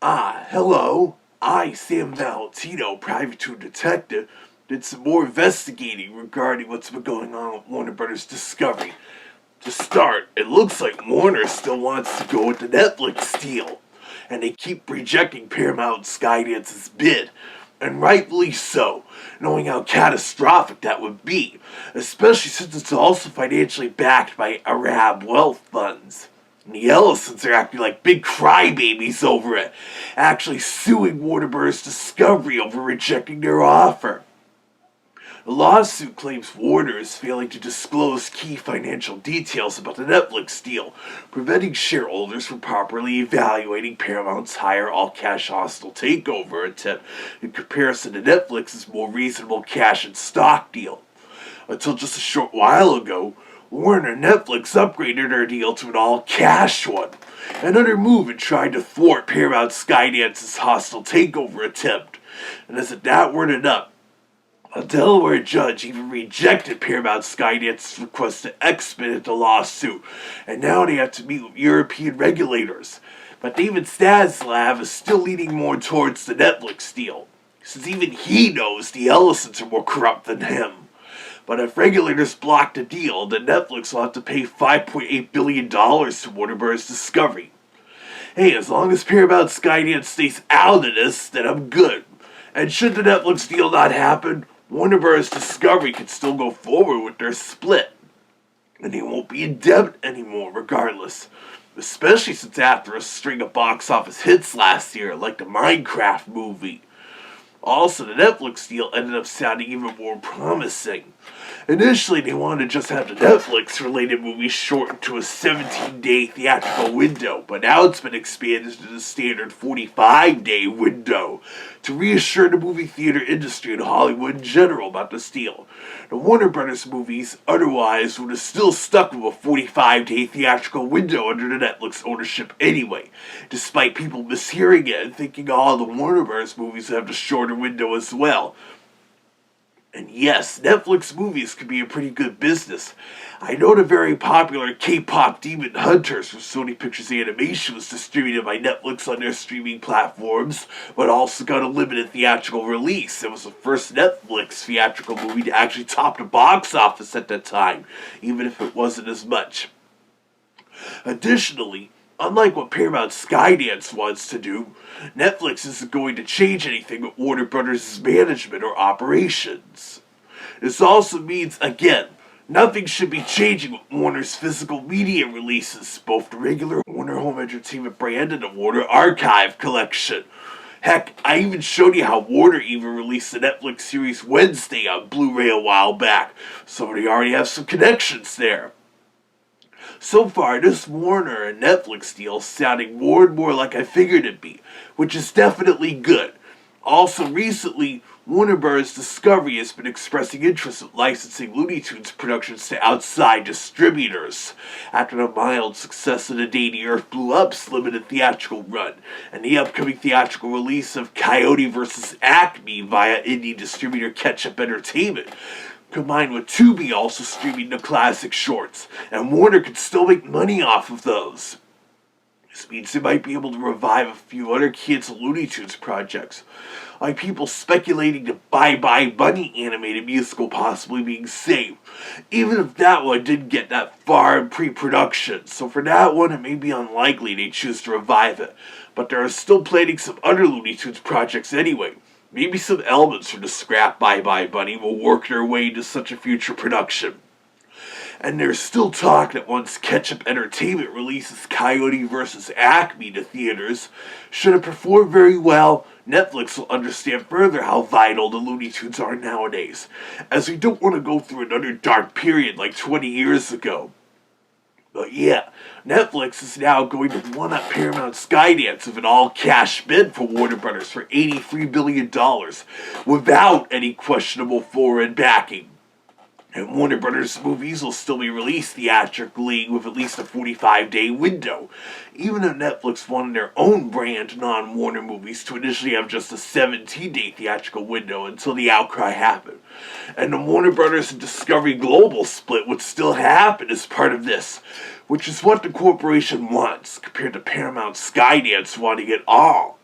Hello. I, Sam Valentino, private tour detective, did some more investigating regarding what's been going on with Warner Brothers Discovery. To start, it looks like Warner still wants to go with the Netflix deal, and they keep rejecting Paramount Skydance's bid, and rightfully so, knowing how catastrophic that would be, especially since it's also financially backed by Arab wealth funds. And the Ellisons are acting like big crybabies over it, actually suing Warner Bros. Discovery over rejecting their offer. The lawsuit claims Warner is failing to disclose key financial details about the Netflix deal, preventing shareholders from properly evaluating Paramount's higher all-cash hostile takeover attempt in comparison to Netflix's more reasonable cash and stock deal. Until just a short while ago, Warner and Netflix upgraded their deal to an all-cash one, another move in trying to thwart Paramount Skydance's hostile takeover attempt. And as if that weren't enough, a Delaware judge even rejected Paramount Skydance's request to expedite the lawsuit, and now they have to meet with European regulators. But David Staslav is still leaning more towards the Netflix deal, since even he knows the Ellisons are more corrupt than him. But if regulators block the deal, then Netflix will have to pay $5.8 billion to Warner Bros. Discovery. Hey, as long as Paramount Skydance stays out of this, then I'm good. And should the Netflix deal not happen, Warner Bros. Discovery can still go forward with their split. And they won't be in debt anymore regardless. Especially since after a string of box office hits last year, like the Minecraft movie. Also, the Netflix deal ended up sounding even more promising. Initially, they wanted to just have the Netflix-related movies shortened to a 17-day theatrical window, but now it's been expanded to the standard 45-day window to reassure the movie theater industry and Hollywood in general about this deal. The Warner Brothers movies, otherwise, would have still stuck with a 45-day theatrical window under the Netflix ownership anyway, despite people mishearing it and thinking all the Warner Brothers movies have the shorter window as well. And yes, Netflix movies could be a pretty good business. I know the very popular K-pop Demon Hunters from Sony Pictures Animation was distributed by Netflix on their streaming platforms, but also got a limited theatrical release. It was the first Netflix theatrical movie to actually top the box office at that time, even if it wasn't as much. Additionally, unlike what Paramount Skydance wants to do, Netflix isn't going to change anything with Warner Brothers' management or operations. This also means, again, nothing should be changing with Warner's physical media releases, both the regular Warner Home Entertainment brand and the Warner Archive collection. Heck, I even showed you how Warner even released the Netflix series Wednesday on Blu-ray a while back, so they already have some connections there. So far, this Warner and Netflix deal is sounding more and more like I figured it'd be, which is definitely good. Also, recently, Warner Bros. Discovery has been expressing interest in licensing Looney Tunes productions to outside distributors, after the mild success of The Day the Earth Blew Up's limited theatrical run, and the upcoming theatrical release of Coyote vs. Acme via indie distributor Ketchup Entertainment, combined with Tubi also streaming the classic shorts, and Warner could still make money off of those. This means they might be able to revive a few other canceled Looney Tunes projects, like people speculating the Bye Bye Bunny animated musical possibly being saved, even if that one didn't get that far in pre-production, so for that one it may be unlikely they choose to revive it, but they are still planning some other Looney Tunes projects anyway. Maybe some elements from the scrap Bye Bye Bunny will work their way into such a future production. And there's still talk that once Ketchup Entertainment releases Coyote vs. Acme to theaters, should it perform very well, Netflix will understand further how vital the Looney Tunes are nowadays, as we don't want to go through another dark period like 20 years ago. But yeah, Netflix is now going to one-up Paramount Skydance with an all-cash bid for Warner Brothers for $83 billion, without any questionable foreign backing. And Warner Brothers movies will still be released theatrically with at least a 45-day window, even if Netflix wanted their own brand non-Warner movies to initially have just a 17-day theatrical window until the outcry happened. And the Warner Brothers and Discovery Global split would still happen as part of this, which is what the corporation wants, compared to Paramount Skydance wanting it all.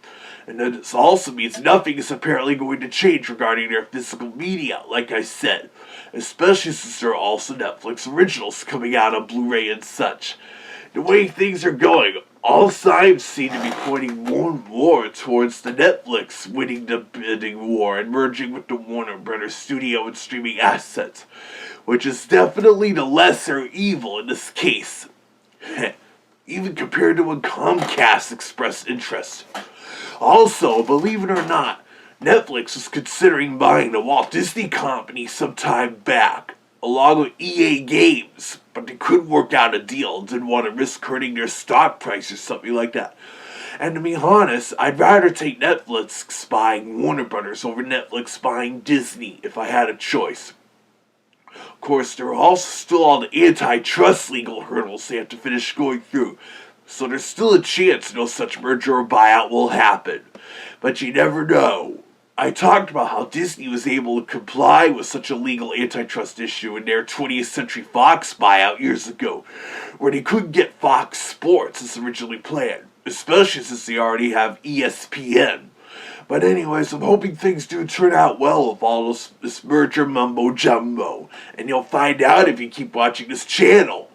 And then this also means nothing is apparently going to change regarding their physical media, like I said. Especially since there are also Netflix originals coming out on Blu-ray and such. The way things are going, all signs seem to be pointing more and more towards the Netflix winning the bidding war and merging with the Warner Brothers studio and streaming assets, which is definitely the lesser evil in this case. Even compared to when Comcast expressed interest. Also, believe it or not, Netflix was considering buying the Walt Disney Company some time back, along with EA Games, but they couldn't work out a deal and didn't want to risk hurting their stock price or something like that. And to be honest, I'd rather take Netflix buying Warner Brothers over Netflix buying Disney if I had a choice. Of course, there are also still all the antitrust legal hurdles they have to finish going through, so there's still a chance no such merger or buyout will happen. But you never know. I talked about how Disney was able to comply with such a legal antitrust issue in their 20th Century Fox buyout years ago, where they couldn't get Fox Sports as originally planned, especially since they already have ESPN. But anyways, I'm hoping things do turn out well with all this merger mumbo jumbo, and you'll find out if you keep watching this channel.